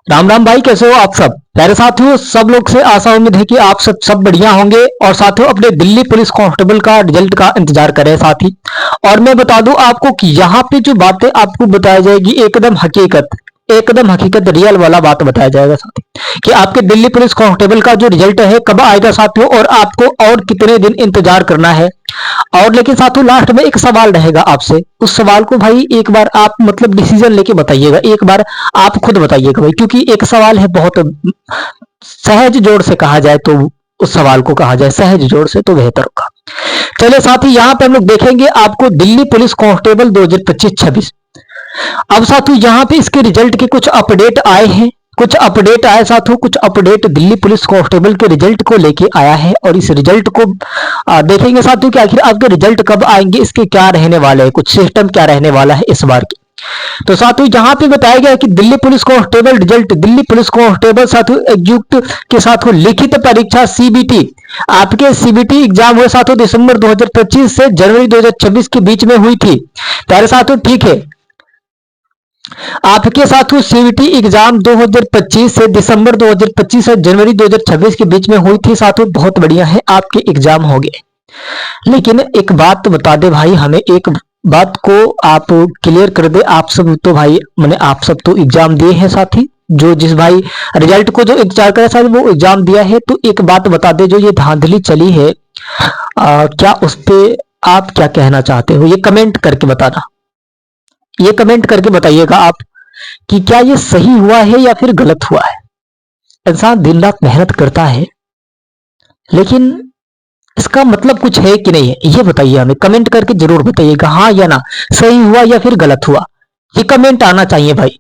राम राम भाई, कैसे हो आप सब प्यारे साथियों। सब लोग से आशा उम्मीद है कि आप सब बढ़िया होंगे। और साथियों, अपने दिल्ली पुलिस कांस्टेबल का रिजल्ट का इंतजार करें साथी। और मैं बता दूं आपको कि यहाँ पे जो बातें आपको बताई जाएगी एकदम हकीकत रियल वाला बात बताया जाएगा साथी, कि आपके दिल्ली पुलिस कांस्टेबल का जो रिजल्ट है कब आएगा साथियों, और आपको और कितने दिन इंतजार करना है। और लेकिन साथियों, लास्ट में एक सवाल रहेगा आपसे। उस सवाल को भाई एक बार आप मतलब डिसीजन लेके बताइएगा, एक बार आप खुद बताइएगा भाई, क्योंकि एक सवाल है बहुत सहज जोड़ से कहा जाए तो, उस सवाल को कहा जाए सहज जोड़ से तो बेहतर होगा। चलिए साथी, यहाँ पे हम लोग देखेंगे आपको दिल्ली पुलिस कांस्टेबल 2025-26। अब साथियों, यहाँ पे इसके रिजल्ट के कुछ अपडेट आए हैं, कुछ अपडेट आए साथियों, कुछ अपडेट दिल्ली पुलिस कांस्टेबल के रिजल्ट को लेके आया है। और इस रिजल्ट को देखेंगे साथियों कि आखिर आपके रिजल्ट कब आएंगे, इसके क्या रहने वाले हैं, कुछ सिस्टम क्या रहने वाला है इस बार की। तो साथियों, यहाँ पे बताया गया है कि Delhi police constable result, Delhi police constable साथियों एग्जीक्यूटिव के साथियों लिखित परीक्षा सीबीटी, आपके सीबीटी एग्जाम हुए साथियों दिसंबर 2025 से जनवरी 2026 के बीच में हुई थी। प्यारे साथियों, ठीक है, आपके साथियों सीबीटी एग्जाम 2025 से दिसंबर 2025 से जनवरी 2026 के बीच में हुई थी साथियों, बहुत बढ़िया है, आपके एग्जाम हो गए। लेकिन एक बात बता दे भाई, हमें एक बात को आप क्लियर कर दे। आप सब तो भाई मैंने आप सब तो एग्जाम दिए हैं साथी, जो जिस भाई रिजल्ट को जो इंतजार करे साथी वो एग्जाम दिया है। तो एक बात बता दे, जो ये धांधली चली है क्या उस पे आप क्या कहना चाहते हो, ये कमेंट करके बताना। ये कमेंट करके बताइएगा आप कि क्या ये सही हुआ है या फिर गलत हुआ है। इंसान दिन रात मेहनत करता है, लेकिन इसका मतलब कुछ है कि नहीं है, ये बताइए हमें, कमेंट करके जरूर बताइएगा, हाँ या ना, सही हुआ या फिर गलत हुआ। ये कमेंट आना चाहिए भाई,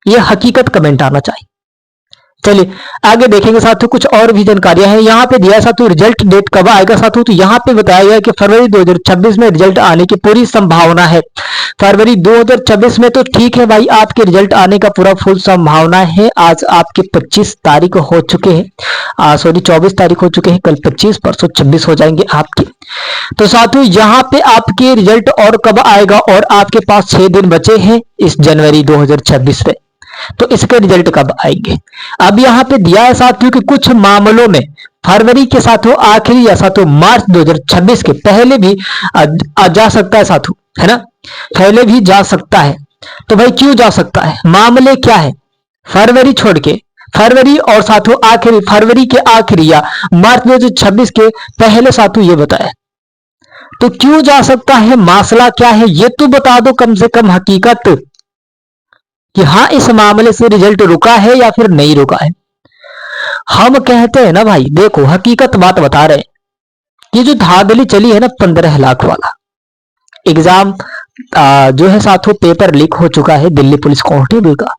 ये हकीकत कमेंट आना चाहिए। चलिए आगे देखेंगे साथियों, कुछ और भी जानकारियां हैं। यहाँ पे दिया साथियों रिजल्ट डेट कब आएगा साथियों, तो यहाँ पे बताया गया कि फरवरी 2026 में रिजल्ट आने की पूरी संभावना है। फरवरी 2026 में तो ठीक है भाई, आपके रिजल्ट आने का पूरा फुल संभावना है। आज आपके 25 तारीख हो चुके हैं, सॉरी 24 तारीख हो चुके हैं, कल 25, परसों 26 हो जाएंगे आपके। तो साथियों, यहाँ पे आपके रिजल्ट और कब आएगा, और आपके पास 6 दिन बचे हैं इस जनवरी 2026 में, तो इसके रिजल्ट कब आएंगे। अब यहाँ पे दिया है साथियों कि कुछ मामलों में फरवरी के साथियों आखिरी या साथियों मार्च 2026 के पहले भी जा सकता है साथियों, है ना, पहले भी जा सकता है। तो भाई क्यों जा सकता है, मामले क्या है, फरवरी छोड़ के, फरवरी और साथियों आखिरी, फरवरी के आखिरी या मार्च 2026 के पहले साथियों ये बताया। तो क्यों जा सकता है, मसला क्या है, ये तो बता दो कम से कम हकीकत कि हाँ इस मामले से रिजल्ट रुका है या फिर नहीं रुका है। हम कहते हैं ना भाई, देखो हकीकत बात बता रहे हैं, ये जो धांधली चली है ना 15 लाख वाला एग्जाम जो है साथियों, पेपर लीक हो चुका है दिल्ली पुलिस कांस्टेबल का,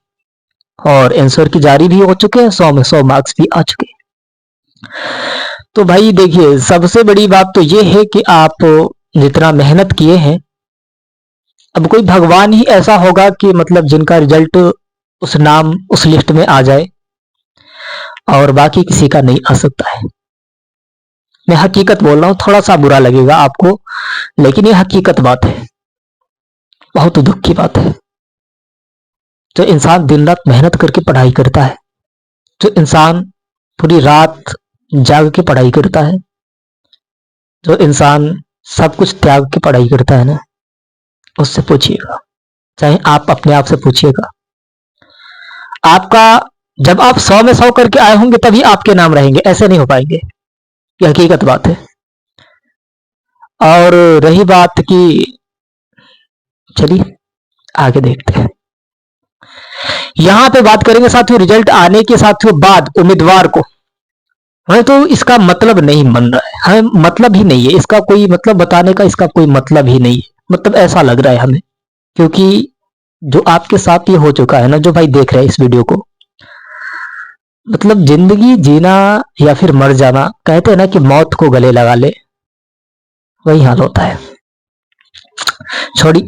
और आंसर की जारी भी हो चुके हैं, 100 में 100 मार्क्स भी आ चुके हैं। तो भाई देखिए, सबसे बड़ी बात तो ये है कि आप जितना मेहनत किए हैं, अब कोई भगवान ही ऐसा होगा कि मतलब जिनका रिजल्ट उस नाम उस लिस्ट में आ जाए, और बाकी किसी का नहीं आ सकता है। मैं हकीकत बोल रहा हूं, थोड़ा सा बुरा लगेगा आपको, लेकिन ये हकीकत बात है, बहुत दुख की बात है। जो इंसान दिन रात मेहनत करके पढ़ाई करता है, जो इंसान पूरी रात जाग के पढ़ाई करता है, जो इंसान सब कुछ त्याग के पढ़ाई करता है ना, उससे पूछिएगा, चाहे आप अपने आप से पूछिएगा। आपका जब आप 100 में 100 करके आए होंगे तभी आपके नाम रहेंगे, ऐसे नहीं हो पाएंगे, ये हकीकत बात है। और रही बात की, चलिए आगे देखते हैं। यहां पे बात करेंगे साथियों रिजल्ट आने के साथियों बाद उम्मीदवार को, हमें तो इसका मतलब नहीं बन रहा है, हमें मतलब ही नहीं है इसका, कोई मतलब बताने का इसका कोई मतलब ही नहीं है, मतलब ऐसा लग रहा है हमें, क्योंकि जो आपके साथ ये हो चुका है ना, जो भाई देख रहे हैं इस वीडियो को, मतलब जिंदगी जीना या फिर मर जाना, कहते हैं ना कि मौत को गले लगा ले, वही हाल होता है। छोड़ी,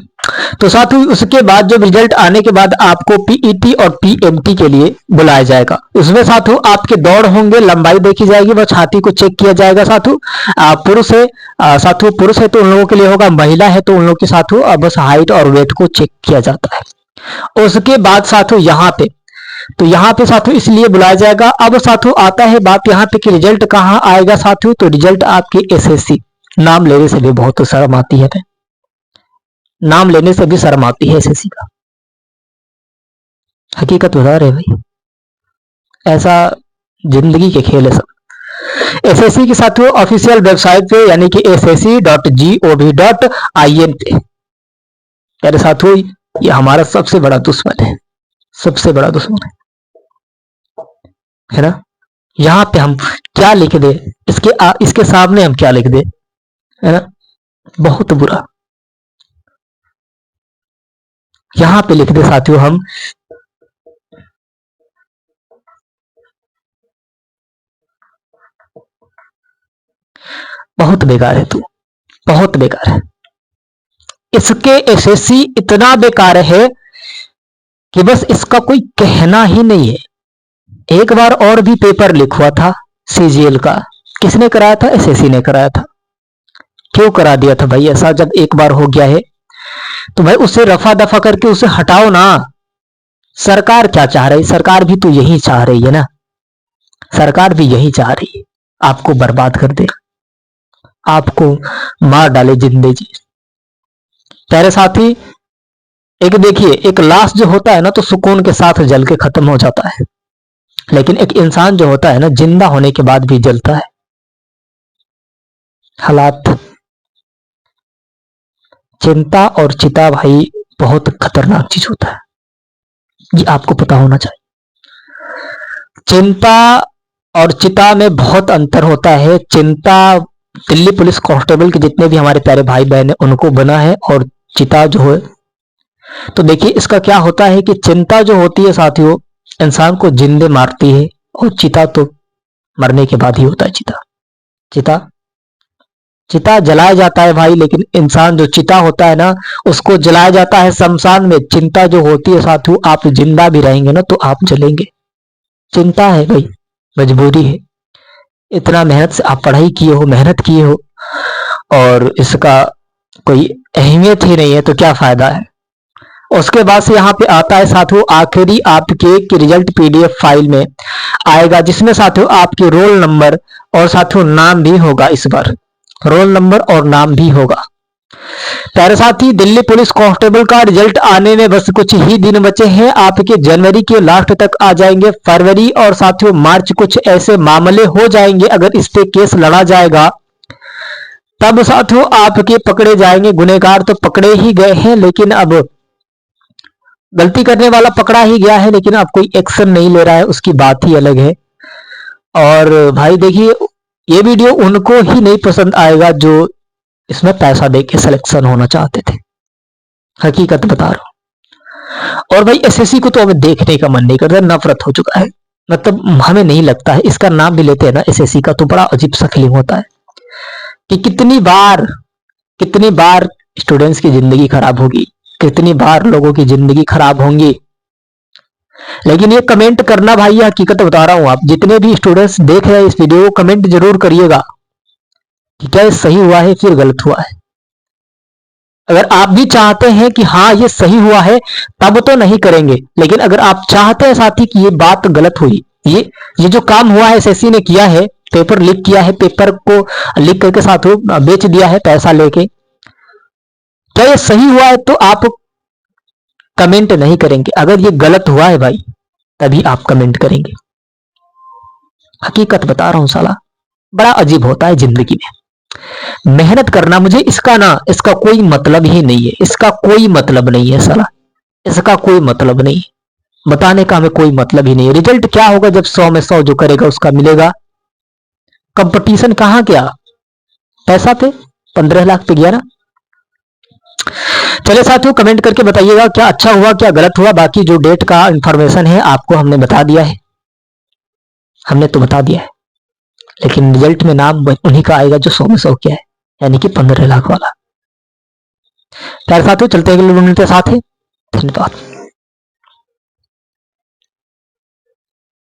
तो साथियों उसके बाद जब रिजल्ट आने के बाद आपको पीईटी और पीएमटी के लिए बुलाया जाएगा। उसमें साथियों आपके दौड़ होंगे, लंबाई देखी जाएगी, वह छाती को चेक किया जाएगा साथियों। पुरुष है साथियों, पुरुष है तो उन लोगों के लिए होगा, महिला है तो उन लोगों के साथियों बस हाइट और वेट को चेक किया जाता है। उसके बाद साथियों यहाँ पे तो यहाँ पे साथियों इसलिए बुलाया जाएगा। अब साथियों आता है बात यहाँ पे कि रिजल्ट कहाँ आएगा साथियों, तो रिजल्ट आपके एसएससी, नाम लेने से भी बहुत शर्म आती है, नाम लेने से भी शर्म आती है एसएससी का, हकीकत बता रहे भाई, ऐसा जिंदगी के खेल है सब। एसएससी के साथियों ऑफिशियल वेबसाइट पे यानी कि ssc.gov.in पे, यानी साथियों ये हमारा सबसे बड़ा दुश्मन है, सबसे बड़ा दुश्मन है ना। यहाँ पे हम क्या लिख दे, इसके सामने हम क्या लिख दे, है ना, बहुत बुरा। यहाँ पे लिख दे साथियों हम बहुत बेकार है, तू बहुत बेकार है। इसके एसएससी इतना बेकार है कि बस इसका कोई कहना ही नहीं है। एक बार और भी पेपर लीक हुआ था सीजीएल का, किसने कराया था, एसएससी ने कराया था। क्यों करा दिया था भाई ऐसा, जब एक बार हो गया है तो भाई उसे रफा दफा करके उसे हटाओ ना। सरकार क्या चाह रही, सरकार भी तो यही चाह रही है ना, सरकार भी यही चाह रही है आपको बर्बाद कर दे, आपको मार डाले जिंदगी। प्यारे साथी, एक देखिए, एक लाश जो होता है ना तो सुकून के साथ जल के खत्म हो जाता है, लेकिन एक इंसान जो होता है ना जिंदा होने के बाद भी जलता है। हालात, चिंता और चिता भाई बहुत खतरनाक चीज होता है, ये आपको पता होना चाहिए। चिंता और चिता में बहुत अंतर होता है। चिंता दिल्ली पुलिस कांस्टेबल के जितने भी हमारे प्यारे भाई बहन हैं उनको बना है, और चिता जो है, तो देखिए इसका क्या होता है कि चिंता जो होती है साथियों इंसान को जिंदे मारती है, और चिता तो मरने के बाद ही होता है। चिता चिता चिता जलाया जाता है भाई, लेकिन इंसान जो चिता होता है ना उसको जलाया जाता है शमशान में। चिंता जो होती है साथियों, आप जिंदा भी रहेंगे ना तो आप जलेंगे। चिंता है भाई, मजबूरी है। इतना मेहनत से आप पढ़ाई किए हो, मेहनत किए हो, और इसका कोई अहमियत ही नहीं है तो क्या फायदा है। उसके बाद से यहाँ पे आता है साथियों आखिरी आपके रिजल्ट पीडीएफ फाइल में आएगा, जिसमें साथियों आपके रोल नंबर और साथियों नाम भी होगा। इस बार रोल नंबर और नाम भी होगा। प्यारे साथी, दिल्ली पुलिस कांस्टेबल का रिजल्ट आने में बस कुछ ही दिन बचे हैं। आपके जनवरी के लास्ट तक आ जाएंगे, फरवरी और साथियों मार्च कुछ ऐसे मामले हो जाएंगे, अगर इस पे केस लड़ा जाएगा तब साथियों आपके पकड़े जाएंगे। गुनहगार तो पकड़े ही गए हैं, लेकिन अब गलती करने वाला पकड़ा ही गया है, लेकिन अब कोई एक्शन नहीं ले रहा है, उसकी बात ही अलग है। और भाई देखिए, ये वीडियो उनको ही नहीं पसंद आएगा जो इसमें पैसा देके सिलेक्शन होना चाहते थे, हकीकत बता रहा हूं। और भाई एसएससी को तो हमें देखने का मन नहीं करता, नफरत हो चुका है। मतलब हमें नहीं लगता है, इसका नाम भी लेते हैं ना एसएससी का तो बड़ा अजीब सा फीलिंग होता है कि कितनी बार स्टूडेंट्स की जिंदगी खराब होगी, कितनी बार लोगों की जिंदगी खराब होंगी। लेकिन ये कमेंट करना भाई, ये हकीकत बता रहा हूं, आप जितने भी स्टूडेंट्स देख रहे हैं इस वीडियो को कमेंट जरूर करिएगा कि क्या ये सही हुआ है फिर गलत हुआ है। अगर आप भी चाहते हैं कि हाँ ये सही हुआ है तब तो नहीं करेंगे, लेकिन अगर आप चाहते हैं साथी कि ये बात गलत हुई, ये जो काम हुआ है एसएससी ने किया है, पेपर लीक किया है, पेपर को लीक करके साथियों बेच दिया है पैसा लेके, क्या ये सही हुआ है तो आप कमेंट नहीं करेंगे। अगर ये गलत हुआ है भाई तभी आप कमेंट करेंगे। हकीकत बता रहा हूं साला, बड़ा अजीब होता है जिंदगी में। मेहनत करना मुझे इसका कोई मतलब ही नहीं है, इसका कोई मतलब नहीं है साला, इसका कोई मतलब नहीं, बताने का हमें कोई मतलब ही नहीं है। रिजल्ट क्या होगा जब 100 में 100 जो करेगा उसका मिलेगा। कंपटीशन कहां गया, पैसा पे 15 लाख पे गया ना। चलिए साथियों कमेंट करके बताइएगा क्या अच्छा हुआ क्या गलत हुआ। बाकी जो डेट का इंफॉर्मेशन है आपको हमने बता दिया है, हमने तो बता दिया है, लेकिन रिजल्ट में नाम उन्हीं का आएगा जो 100 में 100 किया है, यानी कि 15 लाख वाला। प्यारे साथियों चलते हैं अगले वीडियो के साथ ही, धन्यवाद।